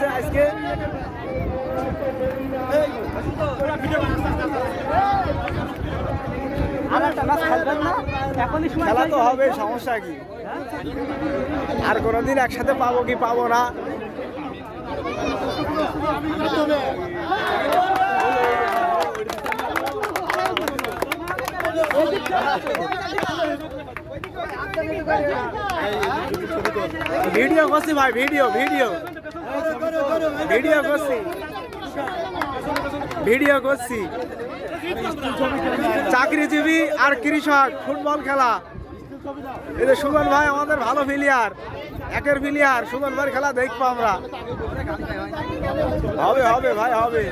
হচ্ছে আজকে। খেলা তো হবে, সমস্যা কি? আর কোনোদিন একসাথে পাবো কি পাবো না। ভিডিও করছি ভাই, ভিডিও ভিডিও ভিডিও করছি, ভিডিও করছি। চাকরিজীবী আর কৃষক ফুটবল খেলা। এই যে সুমন ভাই আমাদের ভালো প্লেয়ার, একের প্লেয়ার। সুমন ভাইয়ের খেলা দেখবো আমরা। হবে হবে ভাই, হবে।